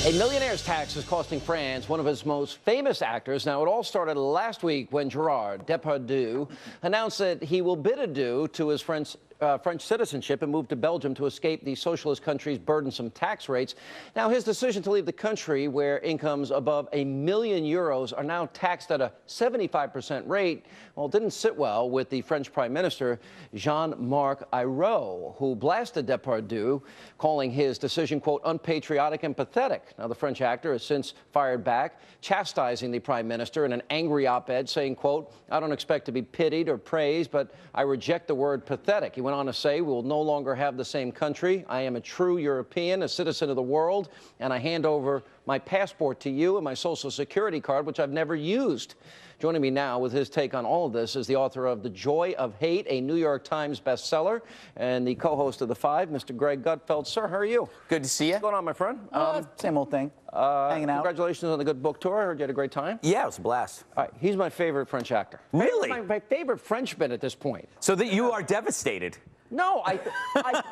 A millionaire's tax is costing France one of its most famous actors. Now, it all started last week when Gerard, Depardieu, announced that he will bid adieu to his French citizenship and move to Belgium to escape the socialist country's burdensome tax rates. Now, his decision to leave the country, where incomes above €1,000,000 are now taxed at a 75% rate, well, it didn't sit well with the French Prime Minister, Jean-Marc Ayrault, who blasted Depardieu, calling his decision, quote, unpatriotic and pathetic. Now, the French actor has since fired back, chastising the Prime Minister in an angry op-ed, saying, quote, I don't expect to be pitied or praised, but I reject the word pathetic. He went on to say, we will no longer have the same country. I am a true European, a citizen of the world, and I hand over my passport to you and my Social Security card, which I've never used. Joining me now with his take on all of this is the author of The Joy of Hate, a New York Times bestseller, and the co-host of The Five, Mr. Greg Gutfeld. Sir, how are you? Good to see you. What's going on, my friend? Same old thing. Hanging out. Congratulations on the good book tour. I heard you had a great time. Yeah, it was a blast. All right, he's my favorite French actor. Really? My favorite Frenchman at this point. So that you are devastated. No,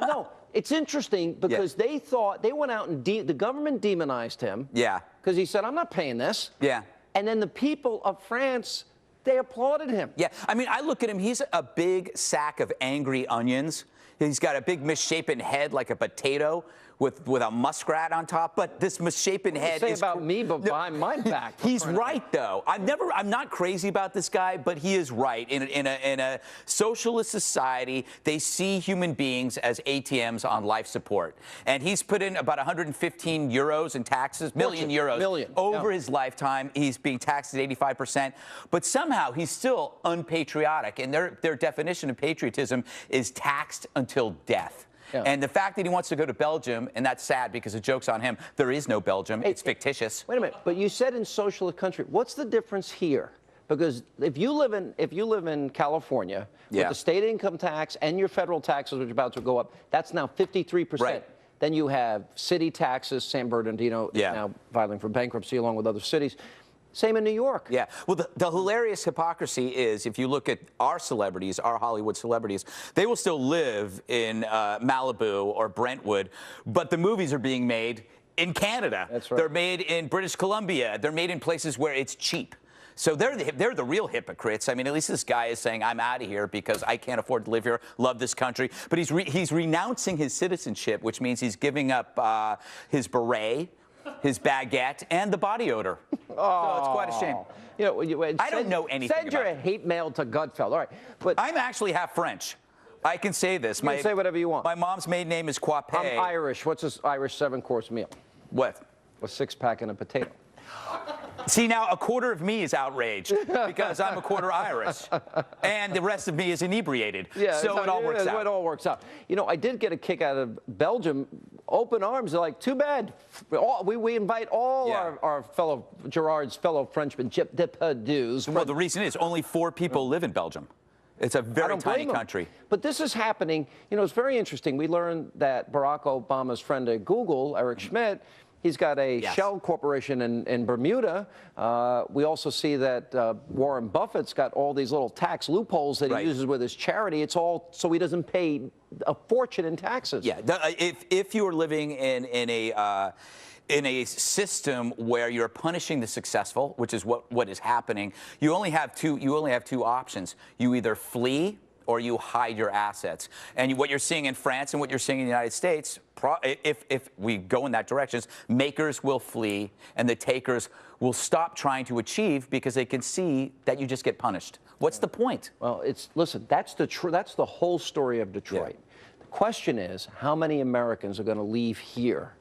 no. It's interesting because they thought, they went out and the government demonized him. Yeah. Because he said, I'm not paying this. Yeah. And then the people of France, they applauded him. Yeah, I mean, I look at him, he's a big sack of angry onions. He's got a big misshapen head like a potato with a muskrat on top, but this misshapen head say is about me, but behind my back. He's right, though. I'm not crazy about this guy, but he is right. In a socialist society, they see human beings as ATMs on life support. And he's put in about 115 euros in taxes, million euros over his lifetime. He's being taxed at 85%. But somehow he's still unpatriotic. And their definition of patriotism is taxed until death. Yeah. And the fact that he wants to go to Belgium, and that's sad because the joke's on him, there is no Belgium. It's fictitious. Wait a minute, but you said in socialist country. What's the difference here? Because if you live in California with the state income tax and your federal taxes, which are about to go up, that's now 53%. Right. Then you have city taxes. San Bernardino is now filing for bankruptcy along with other cities. Same in New York. Yeah. Well, the hilarious hypocrisy is if you look at our celebrities, our Hollywood celebrities, they will still live in Malibu or Brentwood, but the movies are being made in Canada. That's right. They're made in British Columbia. They're made in places where it's cheap. So they're the real hypocrites. I mean, at least this guy is saying, I'm out of here because I can't afford to live here, love this country. But he's renouncing his citizenship, which means he's giving up his beret, his baguette, and the body odor. So it's quite a shame. You know, I don't know anything Send your hate mail to Gutfeld. All right. But I'm actually half French. I can say this. You can say whatever you want. My mom's maiden name is Quape. I'm Irish. What's this Irish 7-course meal? What? A 6-pack and a potato. See, now a quarter of me is outraged because I'm a quarter Irish, and the rest of me is inebriated. Yeah, so it all works out. It all works out. You know, I did get a kick out of Belgium. Open arms. They're like, too bad. We invite all our Gerard's fellow Frenchmen, Depardieu's. Well, the reason is only 4 people live in Belgium. It's a very tiny country. But this is happening. You know, it's very interesting. We learned that Barack Obama's friend at Google, Eric Schmidt, he's got a shell corporation in Bermuda. We also see that Warren Buffett's got all these little tax loopholes that he uses with his charity. It's all so he doesn't pay a fortune in taxes. Yeah, if you are living in a system where you're punishing the successful, which is what is happening, you only have two options. You either flee or you hide your assets. And what you're seeing in France and what you're seeing in the United States, if we go in that direction, makers will flee and the takers will stop trying to achieve because they can see that you just get punished. What's the point? Well, listen, that's the whole story of Detroit. Yeah. The question is, how many Americans are going to leave here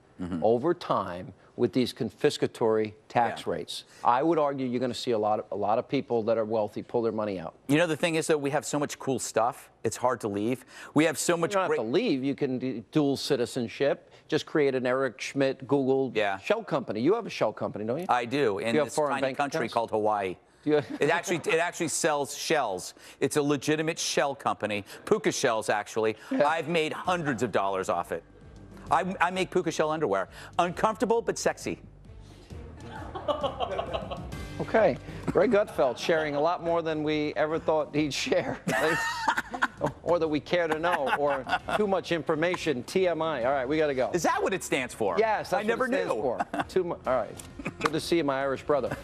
over time with these confiscatory tax rates? I would argue you're going to see a lot of people that are wealthy pull their money out. You know, the thing is, though, we have so much cool stuff. It's hard to leave. We have so much. You don't have to leave. You can do dual citizenship. Just create an Eric Schmidt Google shell company. You have a shell company, don't you? I do. In this tiny country called Hawaii. It actually sells shells. It's a legitimate shell company. Puka shells, actually. Yeah. I've made hundreds of dollars off it. I make puka shell underwear. Uncomfortable, but sexy. Okay. Greg Gutfeld sharing a lot more than we ever thought he'd share. or that we care to know, or too much information, TMI. All right, we got to go. Is that what it stands for? Yes, that's I never what it stands knew. for. All right. Good to see you, my Irish brother.